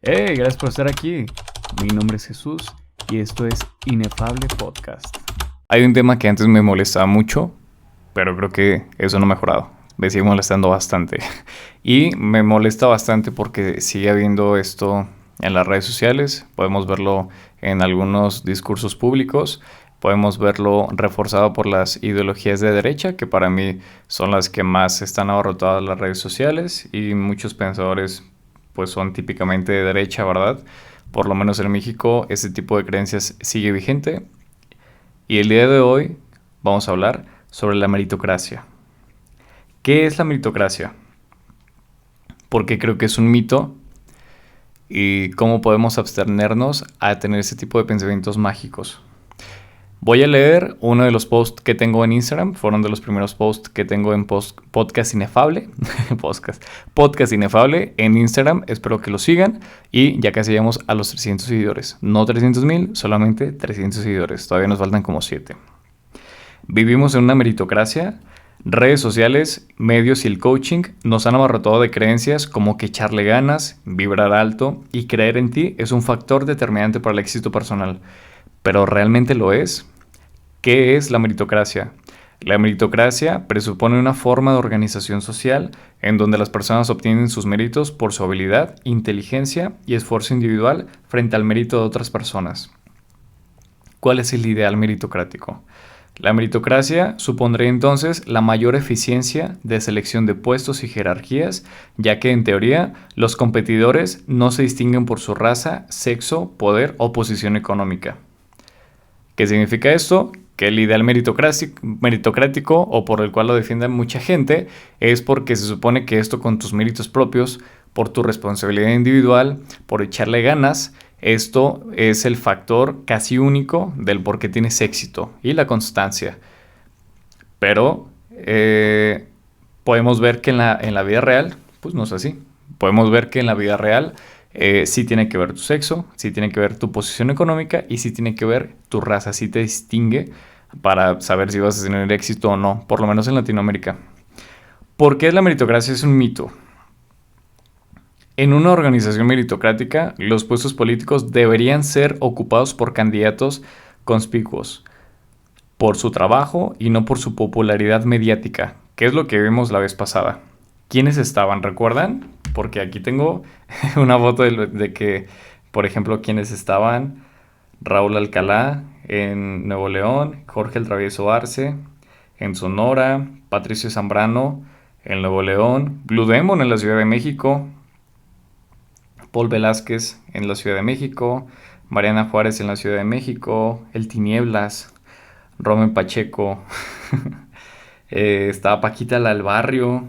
Hey, gracias por estar aquí. Mi nombre es Jesús y esto es Inefable Podcast. Hay un tema que antes me molestaba mucho, pero creo que eso no ha mejorado. Me sigue molestando bastante. Y me molesta bastante porque sigue habiendo esto en las redes sociales. Podemos verlo en algunos discursos públicos. Podemos verlo reforzado por las ideologías de derecha, que para mí son las que más están abarrotadas las redes sociales. Y muchos pensadores pues son típicamente de derecha, ¿verdad? Por lo menos en México ese tipo de creencias sigue vigente. Y el día de hoy vamos a hablar sobre la meritocracia. ¿Qué es la meritocracia? Porque creo que es un mito y cómo podemos abstenernos a tener ese tipo de pensamientos mágicos. Voy a leer uno de los posts que tengo en Instagram. Fueron de los primeros posts que tengo en Podcast Inefable. Podcast Inefable en Instagram. Espero que lo sigan. Y ya casi llegamos a los 300 seguidores. No 300,000, solamente 300 seguidores. Todavía nos faltan como 7. Vivimos en una meritocracia. Redes sociales, medios y el coaching nos han abarrotado de creencias como que echarle ganas, vibrar alto y creer en ti es un factor determinante para el éxito personal. ¿Pero realmente lo es? ¿Qué es la meritocracia? La meritocracia presupone una forma de organización social en donde las personas obtienen sus méritos por su habilidad, inteligencia y esfuerzo individual frente al mérito de otras personas. ¿Cuál es el ideal meritocrático? La meritocracia supondría entonces la mayor eficiencia de selección de puestos y jerarquías, ya que en teoría los competidores no se distinguen por su raza, sexo, poder o posición económica. ¿Qué significa esto? Que el ideal meritocrático o por el cual lo defiende mucha gente es porque se supone que esto con tus méritos propios, por tu responsabilidad individual, por echarle ganas, esto es el factor casi único del por qué tienes éxito y la constancia. Pero podemos ver que en la vida real, pues no es así. Podemos ver que en la vida real sí tiene que ver tu sexo, sí tiene que ver tu posición económica y sí tiene que ver tu raza, sí te distingue para saber si vas a tener éxito o no, por lo menos en Latinoamérica. ¿Por qué la meritocracia es un mito? En una organización meritocrática, los puestos políticos deberían ser ocupados por candidatos conspicuos, por su trabajo y no por su popularidad mediática, que es lo que vimos la vez pasada. ¿Quiénes estaban? ¿Recuerdan? Porque aquí tengo una foto de que, por ejemplo, quiénes estaban. Raúl Alcalá en Nuevo León, Jorge el Travieso Arce en Sonora, Patricio Zambrano en Nuevo León, Blue Demon en la Ciudad de México, Paul Velázquez en la Ciudad de México, Mariana Juárez en la Ciudad de México, El Tinieblas, Romen Pacheco, estaba Paquita la del Barrio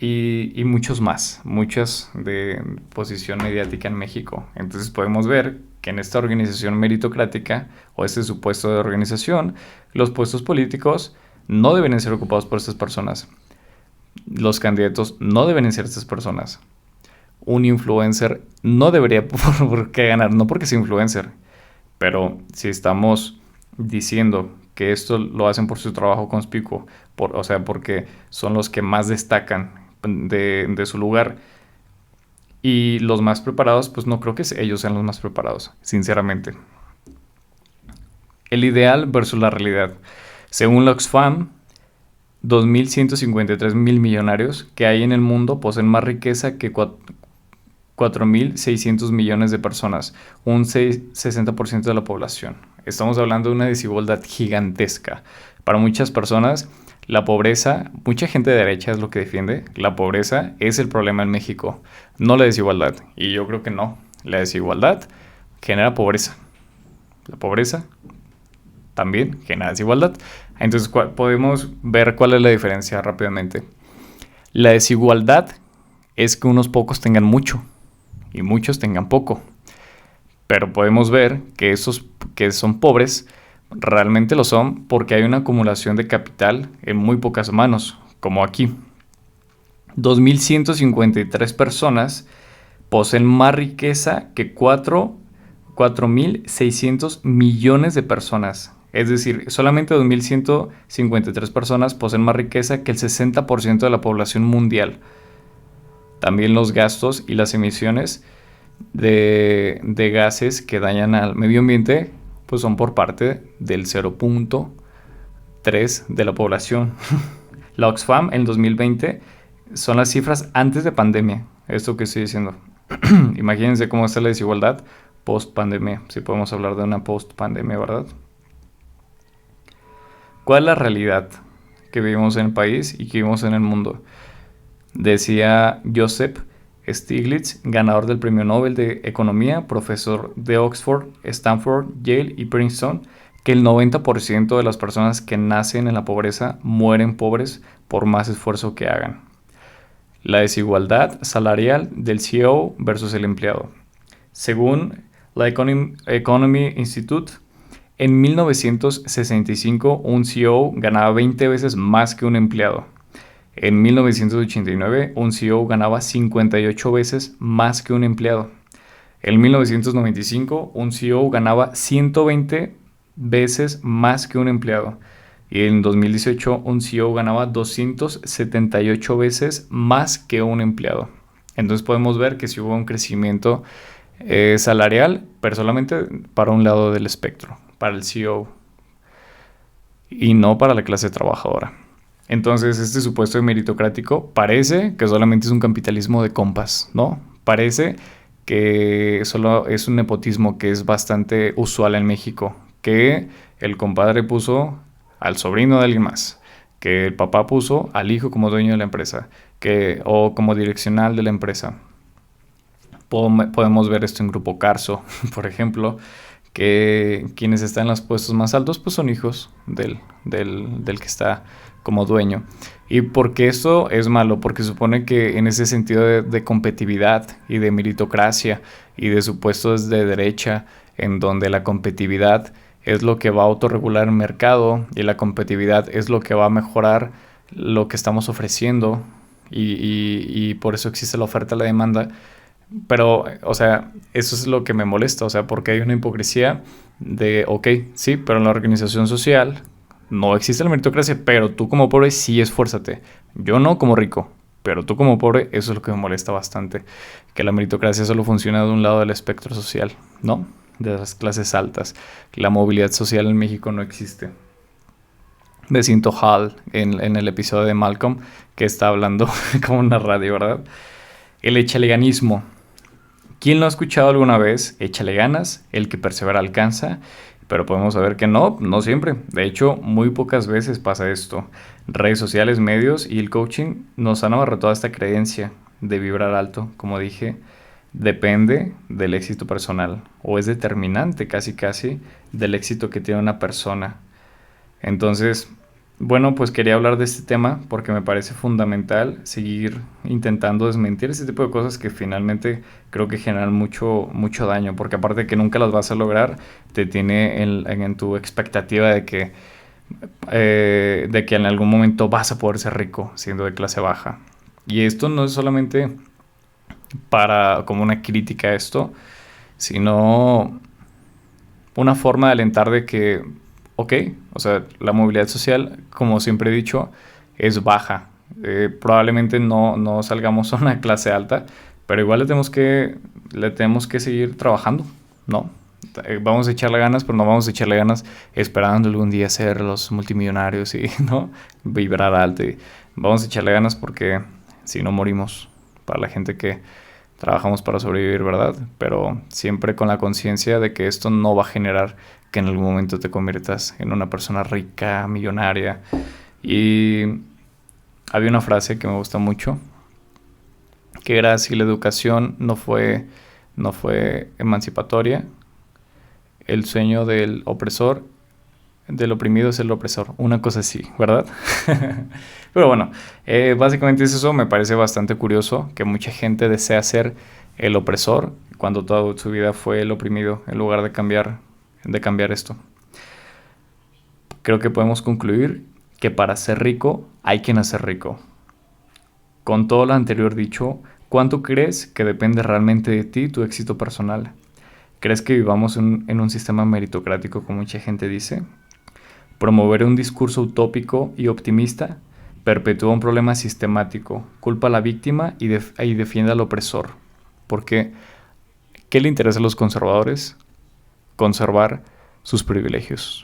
y muchos más, muchas de posición mediática en México. Entonces podemos ver que en esta organización meritocrática o este supuesto de organización, los puestos políticos no deben ser ocupados por estas personas. Los candidatos no deben ser estas personas. Un influencer no debería por qué ganar, no porque sea influencer, pero si estamos diciendo que esto lo hacen por su trabajo conspicuo, o sea, porque son los que más destacan de su lugar y los más preparados, pues no creo que ellos sean los más preparados, sinceramente. El ideal versus la realidad. Según la Oxfam, 2.153.000 millonarios que hay en el mundo poseen más riqueza que 4.600 millones de personas, un 60% de la población. Estamos hablando de una desigualdad gigantesca. Para muchas personas, la pobreza, mucha gente de derecha es lo que defiende, la pobreza es el problema en México, no la desigualdad. Y yo creo que no, la desigualdad genera pobreza. La pobreza también genera desigualdad. Entonces podemos ver cuál es la diferencia rápidamente. La desigualdad es que unos pocos tengan mucho y muchos tengan poco. Pero podemos ver que esos que son pobres realmente lo son porque hay una acumulación de capital en muy pocas manos, como aquí. 2.153 personas poseen más riqueza que 4.600 millones de personas. Es decir, solamente 2.153 personas poseen más riqueza que el 60% de la población mundial. También los gastos y las emisiones de gases que dañan al medio ambiente pues son por parte del 0.3 de la población. La Oxfam en 2020 son las cifras antes de pandemia, esto que estoy diciendo. Imagínense cómo está la desigualdad post pandemia, si podemos hablar de una post pandemia, ¿verdad? ¿Cuál es la realidad que vivimos en el país y que vivimos en el mundo? Decía Joseph Stiglitz, ganador del Premio Nobel de Economía, profesor de Oxford, Stanford, Yale y Princeton, que el 90% de las personas que nacen en la pobreza mueren pobres por más esfuerzo que hagan. La desigualdad salarial del CEO versus el empleado. Según la Economy Institute, en 1965 un CEO ganaba 20 veces más que un empleado. En 1989 un CEO ganaba 58 veces más que un empleado. En 1995 un CEO ganaba 120 veces más que un empleado. Y en 2018 un CEO ganaba 278 veces más que un empleado. Entonces podemos ver que sí hubo un crecimiento salarial, pero solamente para un lado del espectro, para el CEO y no para la clase trabajadora. Entonces este supuesto de meritocrático parece que solamente es un capitalismo de compas, ¿no? Parece que solo es un nepotismo que es bastante usual en México, que el compadre puso al sobrino de alguien más, que el papá puso al hijo como dueño de la empresa, o como direccional de la empresa. Podemos ver esto en Grupo Carso, por ejemplo, que quienes están en los puestos más altos pues son hijos del que está como dueño. ¿Y por qué esto es malo? Porque supone que en ese sentido de competitividad y de meritocracia y de supuestos de derecha, en donde la competitividad es lo que va a autorregular el mercado y la competitividad es lo que va a mejorar lo que estamos ofreciendo y por eso existe la oferta y la demanda. Pero, o sea, eso es lo que me molesta, o sea, porque hay una hipocresía de, ok, sí, pero en la organización social no existe la meritocracia, pero tú como pobre sí esfuérzate. Yo no como rico, pero tú como pobre, eso es lo que me molesta bastante, que la meritocracia solo funciona de un lado del espectro social, ¿no? De las clases altas. La movilidad social en México no existe. Me siento Hal en el episodio de Malcolm, que está hablando como una radio, ¿verdad? El echaleganismo. ¿Quién lo ha escuchado alguna vez? Échale ganas, el que persevera alcanza, pero podemos saber que no siempre. De hecho, muy pocas veces pasa esto. Redes sociales, medios y el coaching nos han abarrotado esta creencia de vibrar alto. Como dije, depende del éxito personal o es determinante casi del éxito que tiene una persona. Entonces, bueno, pues quería hablar de este tema porque me parece fundamental seguir intentando desmentir ese tipo de cosas que finalmente creo que generan mucho daño, porque aparte de que nunca las vas a lograr, te tiene en tu expectativa de que en algún momento vas a poder ser rico siendo de clase baja. Y esto no es solamente como una crítica a esto, sino una forma de alentar de que ok, o sea, la movilidad social, como siempre he dicho, es baja. Probablemente no salgamos a una clase alta, pero igual le tenemos que seguir trabajando, ¿no? Vamos a echarle ganas, pero no vamos a echarle ganas esperando algún día ser los multimillonarios y, ¿no? Vibrar alto. Vamos a echarle ganas porque si no morimos, para la gente que trabajamos para sobrevivir, ¿verdad? Pero siempre con la conciencia de que esto no va a generar que en algún momento te conviertas en una persona rica, millonaria. Y había una frase que me gusta mucho, que era: si la educación no fue emancipatoria, el sueño del oprimido es el opresor. Una cosa así, ¿verdad? Pero bueno, básicamente es eso. Me parece bastante curioso que mucha gente desea ser el opresor cuando toda su vida fue el oprimido, en lugar de cambiar esto. Creo que podemos concluir que para ser rico hay que nacer rico. Con todo lo anterior dicho, ¿cuánto crees que depende realmente de ti tu éxito personal? ¿Crees que vivamos en un sistema meritocrático como mucha gente dice? ¿Promover un discurso utópico y optimista perpetúa un problema sistemático, culpa a la víctima y defiende al opresor. Porque, ¿qué le interesa a los conservadores? Conservar sus privilegios.